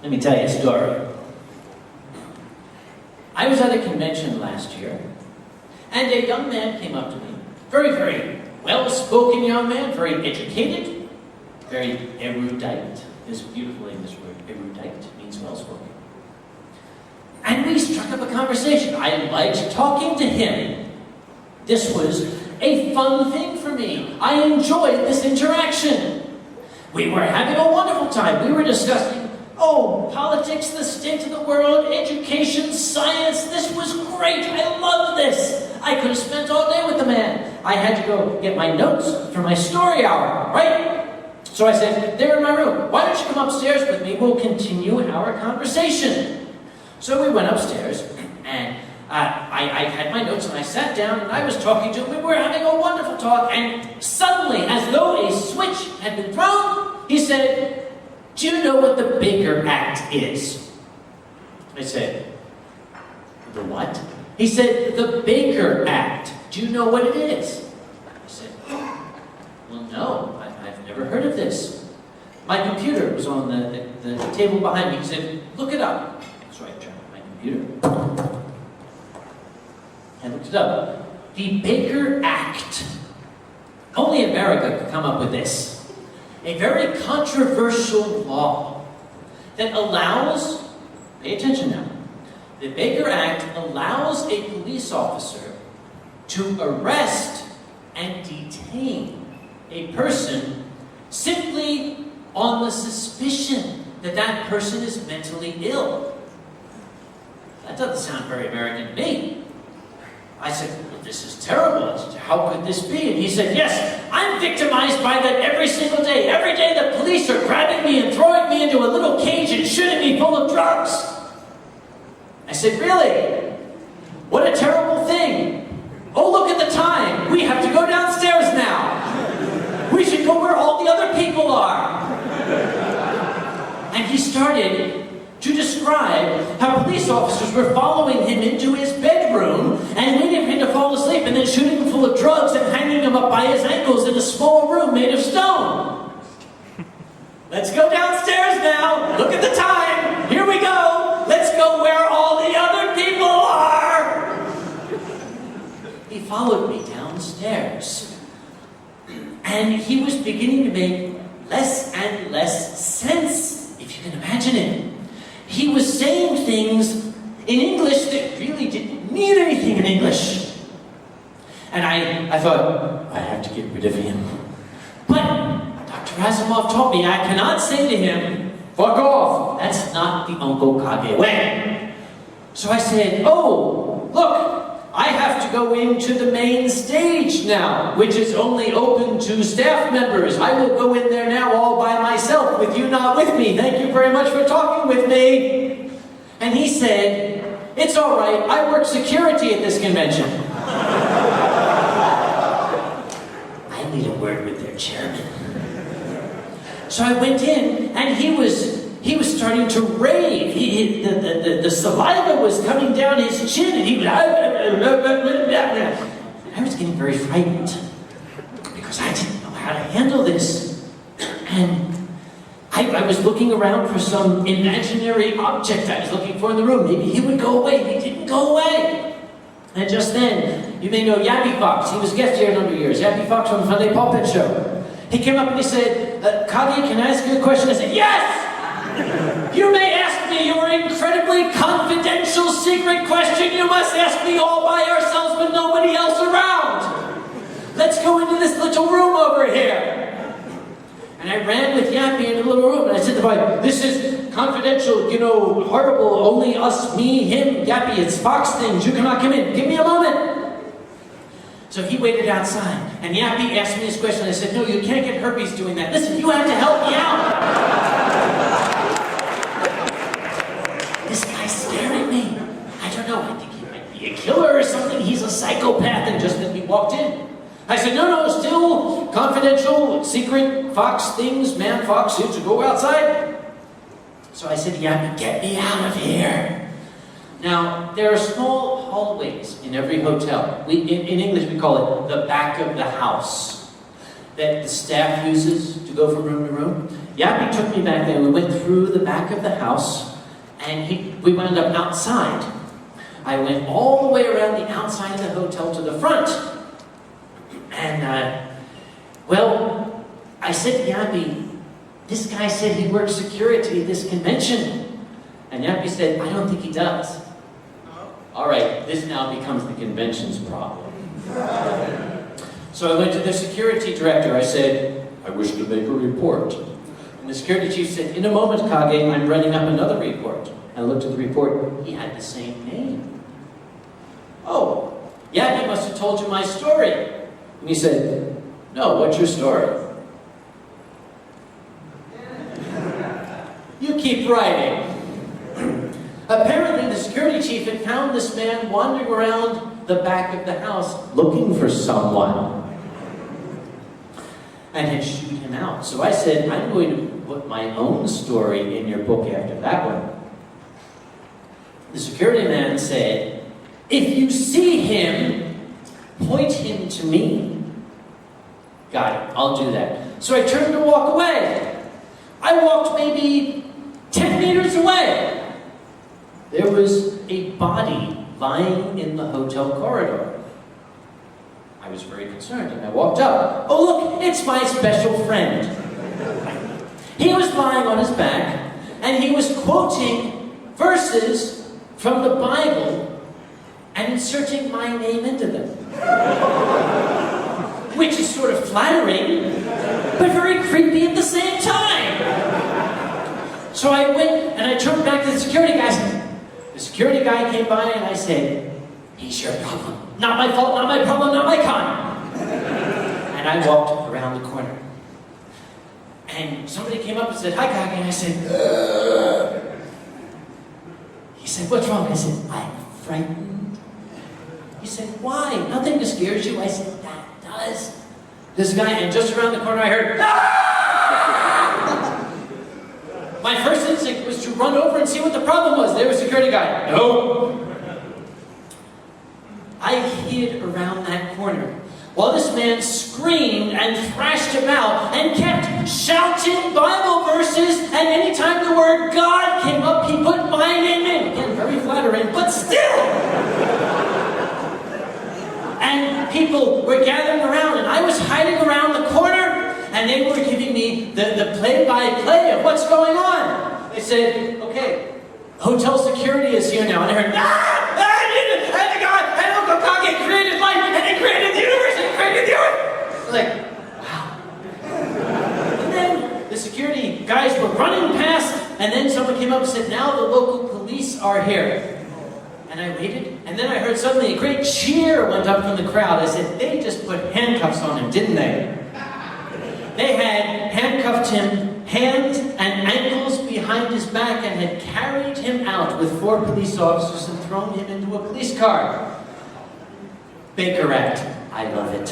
Let me tell you a story. I was at a convention last year, and a young man came up to me. Very, very well-spoken young man, very educated, very erudite. This beautiful English word, erudite, means well-spoken. And we struck up a conversation. I liked talking to him. This was a fun thing for me. I enjoyed this interaction. We were having a wonderful time. We were discussing, politics, the state of the world, education, science. This was great. I loved this. I could have spent all day with the man. I had to go get my notes for my story hour, right? So I said, they're in my room. Why don't you come upstairs with me? We'll continue our conversation. So we went upstairs, and I had my notes, and I sat down, and I was talking to him. We were having a wonderful talk, and suddenly, as though a switch had been thrown, he said, do you know what the Baker Act is? I said, the what? He said, the Baker Act. Do you know what it is? I said, well, no, I've never heard of this. My computer was on the table behind me. He said, look it up. So I turned on my computer. I looked it up. The Baker Act. Only America could come up with this. A very controversial law that allows, pay attention now, the Baker Act allows a police officer to arrest and detain a person simply on the suspicion that that person is mentally ill. That doesn't sound very American to me. I said, well, this is terrible. How could this be? And he said, yes, I'm victimized by that every single day. Every day the police are grabbing me and throwing me into a little cage and shooting me full of drugs. I said, really? What a terrible thing. Oh, look at the time. We have to go downstairs now. We should go where all the other people are. And he started to describe how police officers were following him into his bedroom and waiting for him to fall asleep and then shooting him full of drugs and hanging him up by his ankles in a small room made of stone. Let's go downstairs now. Look at the time. Here we go. Let's go where all the other people are. He followed me downstairs. And he was beginning to make less and less sense, if you can imagine it. He was saying things in English that really didn't mean anything in English. And I thought, I have to get rid of him. But Dr. Asimov taught me I cannot say to him, fuck off. That's not the Uncle Kage way. So I said, look, I have to go into the main stage now, which is only open to staff members. I will go in there now all by myself, with you not with me. Thank you very much for talking with me. And he said, it's all right, I work security at this convention. I need a word with their chairman. So I went in, and he was starting to rave. The saliva was coming down his chin, and he was... I was getting very frightened because I didn't know how to handle this. And I was looking around for some imaginary object I was looking for in the room. Maybe he would go away. He didn't go away. And just then, you may know Yappy Fox. He was a guest here a number of years. Yappy Fox from the Sunday Puppet Show. He came up and he said, Kage, can I ask you a question? I said, yes! You may ask me your incredibly confidential secret question. You must ask me all by ourselves with nobody else around. Let's go into this little room over here. And I ran with Yappy in the little room, and I said to the boy, this is confidential, horrible, only us, me, him, Yappy, it's Fox things, you cannot come in. Give me a moment. So he waited outside, and Yappy asked me this question. I said, no, you can't get herpes doing that. Listen, you have to help me out. This guy's staring at me. I don't know, I think he might be a killer or something. He's a psychopath. And just as we walked in, I said, no, still confidential, secret, Fox things, man, Fox suits, go outside. So I said, Yappy, get me out of here. Now, there are small hallways in every hotel. In English, we call it the back of the house, that the staff uses to go from room to room. Yappy took me back there. We went through the back of the house, and we wound up outside. I went all the way around the outside of the hotel to the front. And, well, I said to Yappy, this guy said he works security at this convention. And Yappy said, I don't think he does. All right, this now becomes the convention's problem. So I went to the security director. I said, I wish to make a report. And the security chief said, in a moment, Kage, I'm writing up another report. I looked at the report. He had the same name. Oh, yeah, he must have told you my story. And he said, no, what's your story? You keep writing. Apparently, the security chief had found this man wandering around the back of the house looking for someone and had shooed him out. So I said, I'm going to put my own story in your book after that one. The security man said, if you see him, point him to me. Got it, I'll do that. So I turned to walk away. I walked maybe 10 meters away. There was a body lying in the hotel corridor. I was very concerned, and I walked up. Oh, look, it's my special friend. He was lying on his back, and he was quoting verses from the Bible and inserting my name into them. Which is sort of flattering, but very creepy at the same time. So I went, and I turned back to the security guy. The security guy came by, and I said, he's your problem. Not my fault, not my problem, not my con. And I walked around the corner. And somebody came up and said, hi, Kage. And I said, ugh. He said, what's wrong? I said, I'm frightened. He said, why? Nothing scares you. I said, that does. This guy, and just around the corner I heard, ah! My first instinct was to run over and see what the problem was. There was a security guy. No. I hid around that corner while this man screamed and thrashed about and kept shouting Bible verses, and anytime the word God came up, he put my name in. Again, very flattering, but still! And people were gathering around, and I was hiding around the corner, and they were giving me the play-by-play of what's going on. They said, okay, hotel security is here now. And I heard, and God, and Uncle Kage created life, and he created the universe, and he created the earth. I was like, wow. And then the security guys were running past, and then someone came up and said, now the local police are here. And I waited, and then I heard suddenly a great cheer went up from the crowd. I said, they just put handcuffs on him, didn't they? They had handcuffed him hands and ankles behind his back and had carried him out with 4 police officers and thrown him into a police car. Baker Act. I love it.